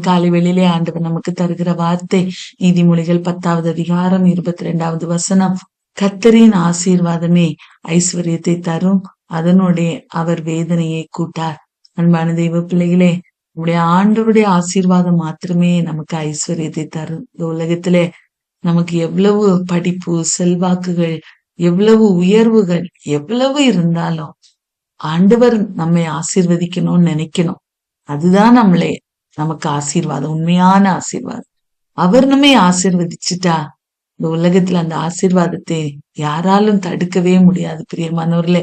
காலை வெளியிலே ஆண்டவர் நமக்கு தருகிற வார்த்தை நீதிமொழிகள் 10வது அதிகாரம் 22வது வசனம். கர்த்தரின் ஆசீர்வாதமே ஐஸ்வர்யத்தை தரும், அதனுடைய அவர் வேதனையை கூட்டார். அன்பான தெய்வ பிள்ளைகளே, நம்முடைய ஆண்டவருடைய ஆசீர்வாதம் மாத்திரமே நமக்கு ஐஸ்வர்யத்தை தரும். இந்த உலகத்திலே நமக்கு எவ்வளவு படிப்பு, செல்வாக்குகள், எவ்வளவு உயர்வுகள் எவ்வளவு இருந்தாலும் ஆண்டவர் நம்மை ஆசீர்வதிக்கணும்னு நினைக்கணும். அதுதான் நமக்கு ஆசீர்வாதம், உண்மையான ஆசீர்வாதம். அவர் நம்மை ஆசீர்வதிச்சுட்டா இந்த உலகத்துல அந்த ஆசீர்வாதத்தை யாராலும் தடுக்கவே முடியாது. பிரியமானவர்களே,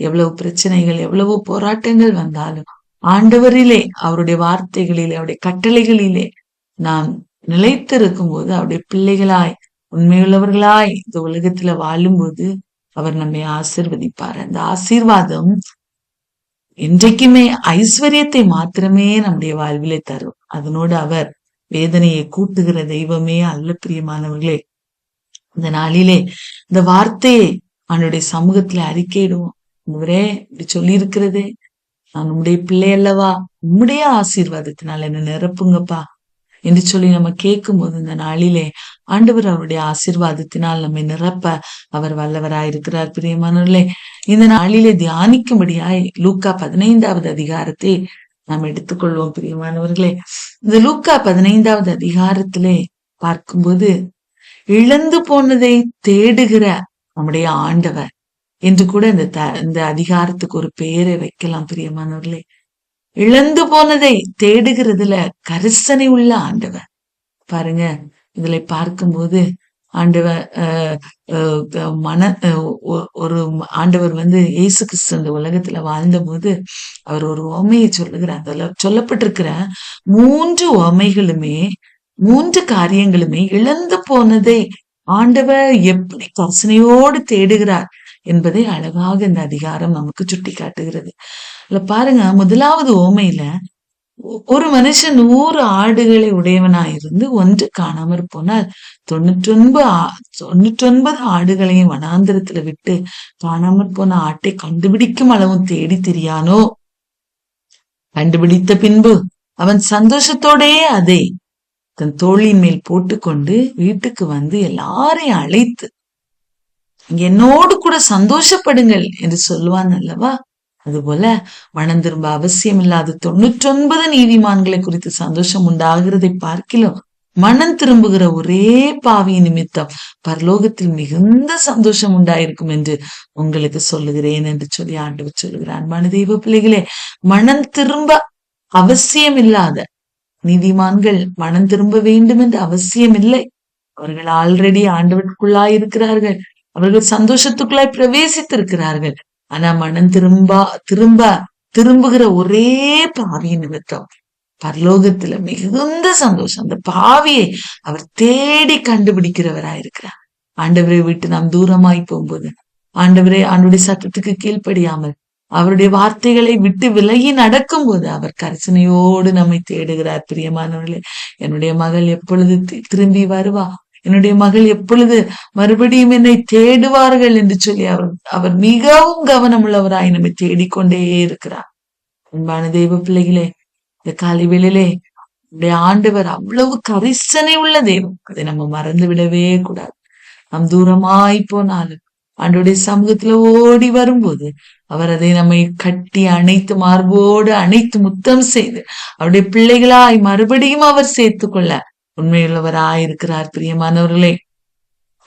எவ்வளவு பிரச்சனைகள், எவ்வளவு போராட்டங்கள் வந்தாலும் ஆண்டவரிலே, அவருடைய வார்த்தைகளிலே, அவருடைய கட்டளைகளிலே நாம் நிலைத்திருக்கும் போது, அவருடைய பிள்ளைகளாய் உண்மையுள்ளவர்களாய் இந்த உலகத்துல வாழும்போது அவர் நம்மை ஆசீர்வதிப்பார். அந்த ஆசீர்வாதம் இன்றைக்குமே ஐஸ்வர்யத்தை மாத்திரமே நம்முடைய வாழ்விலே தரும். அதனோடு அவர் வேதனையை கூட்டுகிற தெய்வமே அல்ல. பிரியமானவர்களே, இந்த நாளிலே இந்த வார்த்தையை அவனுடைய சமூகத்துல அறிக்கையிடுவோம். இவரே இப்படி சொல்லி இருக்கிறதே, நான் உம்முடைய பிள்ளை அல்லவா, உம்முடைய ஆசீர்வாதத்தினால் என்ன நிரப்புங்கப்பா என்று சொல்லி நம்ம கேட்கும் போது இந்த நாளிலே ஆண்டவர் அவருடைய ஆசீர்வாதத்தினால் நம்மை நிரப்ப அவர் வல்லவராயிருக்கிறார். பிரியமானவர்களே, இந்த நாளிலே தியானிக்கும்படியாய் லூக்கா 15வது அதிகாரத்தை நாம் எடுத்துக்கொள்வோம். பிரியமானவர்களே, இந்த லூக்கா 15வது அதிகாரத்திலே பார்க்கும்போது இழந்து போனதை தேடுகிற நம்முடைய ஆண்டவர் என்று கூட இந்த அதிகாரத்துக்கு ஒரு பெயரை வைக்கலாம். பிரியமானவர்களே, இழந்து போனதை தேடுகிறதுல கரிசனை உள்ள ஆண்டவர். பாருங்க, இதுல பார்க்கும்போது ஆண்டவர் ஒரு ஆண்டவர் இயேசு கிறிஸ்து இந்த உலகத்துல வாழ்ந்த போது அவர் ஒரு உவமையை சொல்லுகிறார். அதுல சொல்லப்பட்டிருக்கிற 3 உவமைகளுமே, 3 காரியங்களுமே இழந்து போனதை ஆண்டவர் எப்படி கரிசனையோடு தேடுகிறார் என்பதை அழகாக இந்த அதிகாரம் நமக்கு சுட்டி காட்டுகிறது. இல்ல பாருங்க, முதலாவது உவமையில ஒரு மனுஷன் 100 ஆடுகளை உடையவனாயிருந்து ஒன்று காணாமற் போனால் 99 ஆடுகளையும் வனாந்திரத்துல விட்டு காணாமற் போன ஆட்டை கண்டுபிடிக்கும் அளவும் தேடி திரியானோ? கண்டுபிடித்த பின்பு அவன் சந்தோஷத்தோடே அதை தன் தோளின் மேல் போட்டுக்கொண்டு வீட்டுக்கு வந்து எல்லாரையும் அழைத்து என்னோடு கூட சந்தோஷப்படுங்கள் என்று சொல்லுவான் அல்லவா? அதுபோல மனம் திரும்ப அவசியம் இல்லாத 99 நீதிமான்களை குறித்து சந்தோஷம் உண்டாகிறதை பார்க்கிலும் மனம் திரும்புகிற ஒரே பாவி நிமித்தம் பரலோகத்தில் மிகுந்த சந்தோஷம் உண்டாயிருக்கும் என்று உங்களுக்கு சொல்லுகிறேன் என்று சொல்லி ஆண்டவர் சொல்லுகிறார். அன்பான தெய்வ பிள்ளைகளே, மனம் திரும்ப அவசியம் இல்லாத நீதிமான்கள் மனம் திரும்ப வேண்டும் என்று அவசியம் இல்லை. அவர்கள் ஆல்ரெடி ஆண்டவருக்குள்ளாய் இருக்கிறார்கள், அவர்கள் சந்தோஷத்துக்குள்ளாய் பிரவேசித்திருக்கிறார்கள். ஆனா மனம் திரும்புகிற ஒரே பாவி நிமித்தம் பரலோகத்துல மிகுந்த சந்தோஷம். அந்த பாவியை அவர் தேடி கண்டுபிடிக்கிறவராயிருக்கிறார். ஆண்டவரை விட்டு நாம் தூரமாய் போகும்போது, ஆண்டவருடைய சத்தத்துக்கு கீழ்ப்படியாமல் அவருடைய வார்த்தைகளை விட்டு விலகி நடக்கும் போது அவர் கரிசனையோடு நம்மை தேடுகிறார். பிரியமானவர்களே, என்னுடைய மகள் எப்பொழுது திரும்பி வருவா, என்னுடைய மகள் எப்பொழுது மறுபடியும் என்னை தேடுவார்கள் என்று சொல்லி அவர் மிகவும் கவனமுள்ளவராய் நம்மை தேடிக்கொண்டே இருக்கிறார். அன்பான தெய்வ பிள்ளைகளே, இந்த காலை வேளையிலே நம்முடைய ஆண்டவர் அவ்வளவு கரிசனை உள்ள தெய்வம். அதை நம்ம மறந்து விடவே கூடாது. நாம் தூரமாய் போனாலும் ஆண்டவருடைய சமூகத்துல ஓடி வரும்போது அவர் அதை நம்மை கட்டி அணைத்து, மார்போடு அணைத்து முத்தம் செய்து அவருடைய பிள்ளைகளாய் மறுபடியும் அவர் சேர்த்துக்கொள்ள உண்மையுள்ளவராயிருக்கிறார். பிரியமானவர்களே,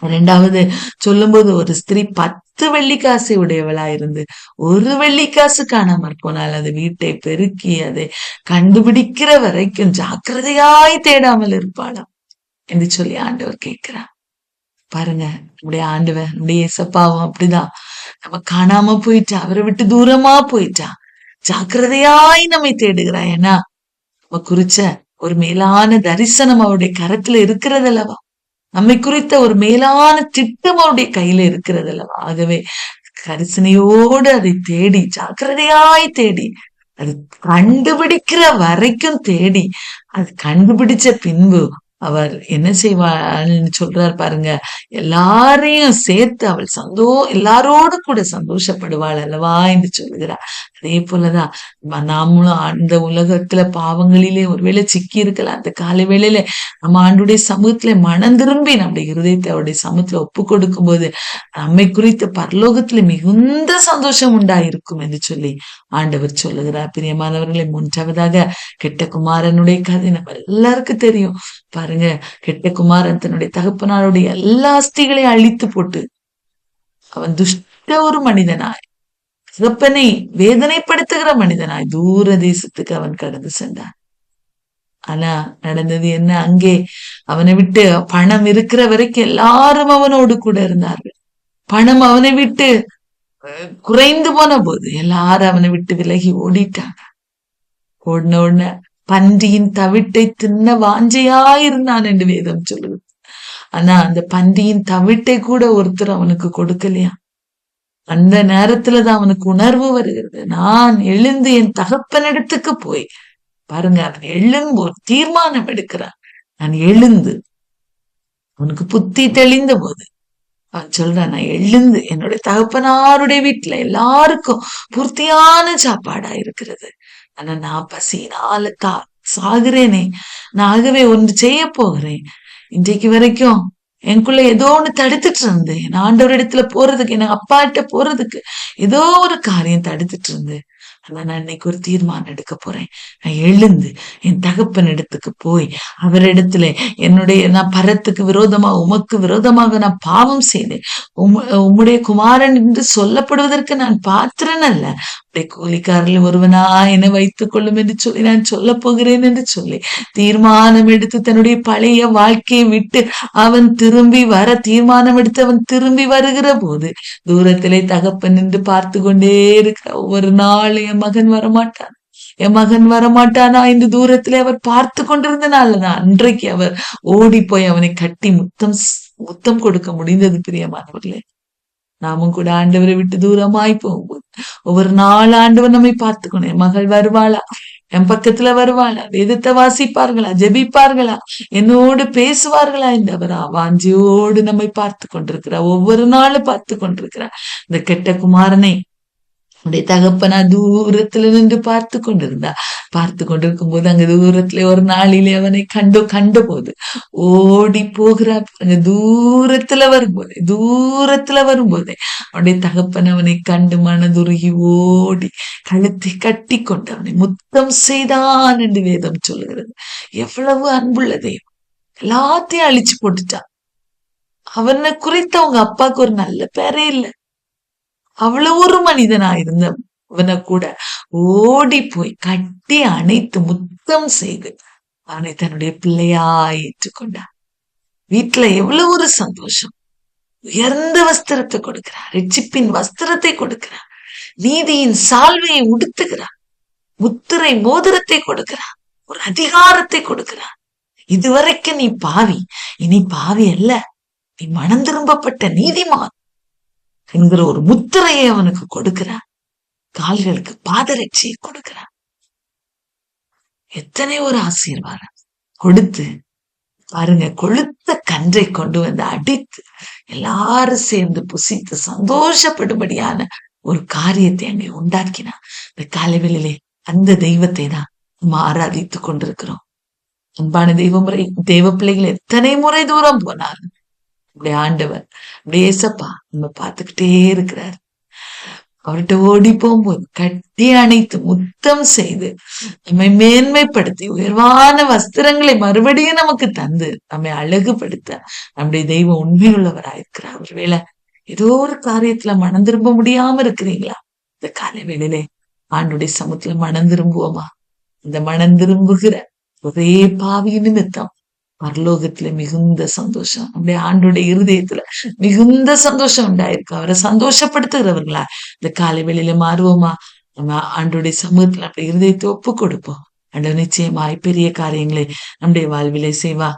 2வது சொல்லும்போது ஒரு ஸ்திரீ 10 வெள்ளிக்காசை உடையவளாயிருந்து 1 வெள்ளிக்காசு காணாமற் போனால் அது வீட்டை பெருக்கி அதை கண்டுபிடிக்கிற வரைக்கும் ஜாக்கிரதையாய் தேடாமல் இருப்பாளாம் என்று சொல்லி ஆண்டவர் கேட்கிறார். பாருங்க, நம்முடைய ஆண்டவர், நம்முடைய இயேசப்பாவும் அப்படிதான். நம்ம காணாம போயிட்டா, அவரை விட்டு தூரமா போயிட்டா, ஜாக்கிரதையாய் நம்மை தேடுகிறாய். ஏன்னா நம்ம குறிச்ச ஒரு மேலான தரிசனம் அவருடைய கரத்துல இருக்கிறது அல்லவா? நம்மை குறித்த ஒரு மேலான திட்டம் அவருடைய கையில இருக்கிறது அல்லவா? ஆகவே கரிசனையோடு அதை தேடி, ஜாக்கிரதையாய் தேடி, அது கண்டுபிடிக்கிற வரைக்கும் தேடி, அது கண்டுபிடிச்ச பின்பு அவர் என்ன செய்வாள்னு சொல்றார் பாருங்க. எல்லாரையும் சேர்த்து அவள் எல்லாரோடு கூட சந்தோஷப்படுவாள் அல்லவா என்று சொல்லுகிறார். அதே போலதான் நாமளும் அந்த உலகத்துல பாவங்களிலே ஒருவேளை சிக்கி இருக்கலாம். அந்த காலை வேளையில நம்ம ஆண்டுடைய சமூகத்துல மனம் திரும்பி நம்முடைய இருதயத்தை அவருடைய சமூகத்துல ஒப்பு கொடுக்கும் போது நம்மை குறித்த பரலோகத்துல மிகுந்த சந்தோஷம் உண்டாயிருக்கும் என்று சொல்லி ஆண்டவர் சொல்லுகிறார். பிரியமானவர்களை, மூன்றாவதாக கெட்ட குமாரனுடைய கதை நம்ம எல்லாருக்கும் தெரியும். பாருங்க, கெட்ட குமாரன் தன்னுடைய தகப்பனாருடைய எல்லா ஆஸ்திகளையும் அழித்து போட்டு அவன் துஷ்ட ஒரு மனிதனாய், தகப்பனை வேதனைப்படுத்துகிற மனிதனாய் தூர தேசத்துக்கு அவன் கடந்து சென்றான். ஆனா நடந்தது என்ன? அங்கே அவனை விட்டு பணம் இருக்கிற வரைக்கும் எல்லாரும் அவனோடு கூட இருந்தார்கள். பணம் அவனை விட்டு குறைந்து போன போது எல்லாரும் அவனை விட்டு விலகி ஓடிட்டாங்க. ஓடின உடனே பன்றியின் தவிட்டை தின்ன வாஞ்சையாயிருந்தான் என்று வேதம் சொல்லுது. ஆனா அந்த பன்றியின் தவிட்டை கூட ஒருத்தர் அவனுக்கு கொடுக்கலையா. அந்த நேரத்துலதான் அவனுக்கு உணர்வு வருகிறது. நான் எழுந்து என் தகப்பனிடத்துக்கு போய், பாருங்க, அவன் எழுந்து ஒரு தீர்மானம் எடுக்கிறான். நான் எழுந்து, அவனுக்கு புத்தி தெளிந்த போது அவன் சொல்றான், நான் எழுந்து என்னுடைய தகப்பனாருடைய வீட்டுல எல்லாருக்கும் பூர்த்தியான சாப்பாடா இருக்கிறது. ஆனா நான் பசியினால சாகுறேனே. நான் ஆகவே ஒன்று செய்ய போகிறேன். இன்றைக்கு வரைக்கும் எனக்குள்ள ஏதோ ஒண்ணு தடுத்துட்டு இருந்து, என் ஆண்டவர் இடத்துல போறதுக்கு, என் அப்பாட்ட போறதுக்கு ஏதோ ஒரு காரியம் தடுத்துட்டு இருந்து. ஆனா நான் இன்னைக்கு ஒரு தீர்மானம் எடுக்க போறேன். நான் எழுந்து என் தகப்பன் இடத்துக்கு போய் அவரிடத்துல நான் பரத்துக்கு விரோதமா, உமக்கு விரோதமாக நான் பாவம் செய்தேன். உம்முடைய குமாரன் என்று சொல்லப்படுவதற்கு நான் பாத்திரன் அல்ல. உடைய கூலிக்காரில் ஒருவனா என்னை வைத்துக் கொள்ளும் என்று சொல்லி நான் சொல்ல போகிறேன் என்று சொல்லி தீர்மானம் எடுத்து தன்னுடைய பழைய வாழ்க்கையை விட்டு அவன் தீர்மானம் எடுத்து அவன் திரும்பி வருகிற போது தூரத்திலே தகப்பன் நின்று பார்த்து கொண்டே இருக்கிற. ஒவ்வொரு நாளும் என் மகன் வரமாட்டானா என்று தூரத்திலே அவர் பார்த்து கொண்டிருந்தனாலதான் அன்றைக்கு அவர் ஓடி போய் அவனை கட்டி முத்தம் கொடுக்க முடிந்தது. பிரியமானவர்களே, நாமும் கூட ஆண்டவரை விட்டு தூரமாய் போகும்போது ஒவ்வொரு நாள் ஆண்டவர் நம்மை பார்த்துக்கணும். என் மகள் வருவாளா, என் பக்கத்துல வருவாளா, வேதத்தை வாசிப்பார்களா, ஜெபிப்பார்களா, என்னோடு பேசுவார்களா என்று அவர் வாஞ்சியோடு நம்மை பார்த்து கொண்டிருக்கிறார். ஒவ்வொரு நாளும் பார்த்து கொண்டிருக்கிறார். இந்த கெட்ட குமாரனை உடைய தகப்பனா தூரத்துல நின்று பார்த்து கொண்டிருக்கும் போது அங்க தூரத்துல ஒரு நாளிலே அவனை கண்ட போது ஓடி போகிறார். அங்க தூரத்துல வரும்போதே அவனுடைய தகப்பன் அவனை கண்டு மனதுருகி ஓடி கழுத்தை கட்டி கொண்டு அவனை முத்தம் செய்தான் என்று வேதம் சொல்லுகிறது. எவ்வளவு அன்புள்ள தெய்வம்! எல்லாத்தையும் அழிச்சு போட்டுட்டான். அவனை குறித்து அவங்க அப்பாவுக்கு ஒரு நல்ல பேரே இல்லை. அவ்வளவு ஒரு மனிதனா இருந்தவனை கூட ஓடி போய் கட்டி அணைத்து முத்தம் செய்து அவனை தன்னுடைய பிள்ளையா ஏற்றுக்கொண்டான். வீட்டுல எவ்வளவு ஒரு சந்தோஷம்! உயர்ந்த வஸ்திரத்தை கொடுக்கிறார், ரட்சிப்பின் வஸ்திரத்தை கொடுக்கிறார், நீதியின் சால்வையை உடுத்துகிறார், முத்திரை மோதிரத்தை கொடுக்கிறார், ஒரு அதிகாரத்தை கொடுக்கிறார். இதுவரைக்கும் நீ பாவி, இனி பாவி அல்ல, நீ மனம் திரும்பப்பட்ட நீதிமான் என்கிற ஒரு முத்திரையை அவனுக்கு கொடுக்கிறார். கால்களுக்கு பாதரட்சியை கொடுக்கிறார். எத்தனை ஒரு ஆசீர்வாதம் கொடுத்து பாருங்க. கொழுத்த கன்றை கொண்டு வந்து அடித்து எல்லாரும் சேர்ந்து புசித்து சந்தோஷப்படும்படியான ஒரு காரியத்தை அங்கே உண்டாக்கினார். இந்த காலைவெளியிலே அந்த தெய்வத்தை தான் நம்ம ஆராதித்துக் கொண்டிருக்கிறோம். அன்பான தெய்வ பிள்ளைகள் எத்தனை முறை தூரம் போனார் அப்படியே ஆண்டவர், அப்படியே ஏசப்பா நம்ம பார்த்துக்கிட்டே இருக்கிறார். அவர்கிட்ட ஓடி போகும்போது கட்டி அணைத்து முத்தம் செய்து நம்மை மேன்மைப்படுத்தி உயர்வான வஸ்திரங்களை மறுபடியும் நமக்கு தந்து நம்மை அழகுபடுத்த நம்முடைய தெய்வம் உண்மையுள்ளவராயிருக்கிறார். ஒருவேளை ஏதோ ஒரு காரியத்துல மனம் திரும்ப முடியாம இருக்கிறீங்களா? இந்த காலை வேளையிலே ஆண்டுடைய சமூகத்துல மனம் திரும்புவோமா? இந்த மனம் திரும்புகிற ஒரே பாவி நிமித்தம் பரலோகத்துல மிகுந்த சந்தோஷம், அப்படியே ஆண்டுடைய இருதயத்துல மிகுந்த சந்தோஷம் உண்டாயிருக்கு. அவரை சந்தோஷப்படுத்துகிறவர்களா இந்த காலை வேளையில மாறுவோமா? நம்ம ஆண்டுடைய சமூகத்துல அப்படி இருதயத்தை ஒப்பு கொடுப்போம். ஆண்டவர் நிச்சயமாய் பெரிய காரியங்களை நம்முடைய வாழ்விலே செய்வா.